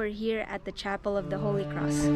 we're here at the Chapel of the Holy Cross.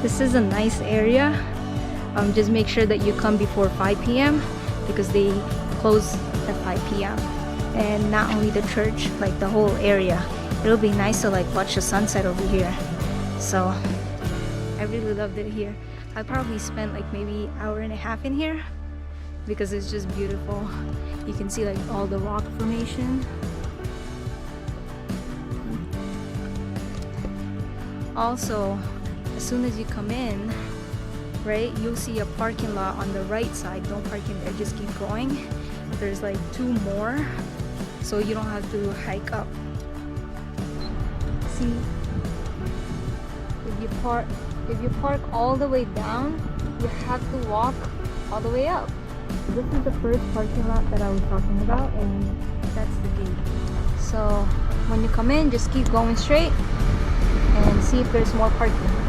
This is a nice area. Just make sure that you come before 5 p.m. because they close at 5 p.m. And not only the church, like the whole area. It'll be nice to like watch the sunset over here. So I really loved it here. I probably spent like maybe an hour and a half in here because it's just beautiful. You can see like all the rock formation. Also, as soon as you come in, right, you'll see a parking lot on the right side. Don't park in there, just keep going. There's like 2 more, so you don't have to hike up. See, if you park all the way down, you have to walk all the way up. This is the first parking lot that I was talking about, and that's the gate. So when you come in, just keep going straight and see if there's more parking.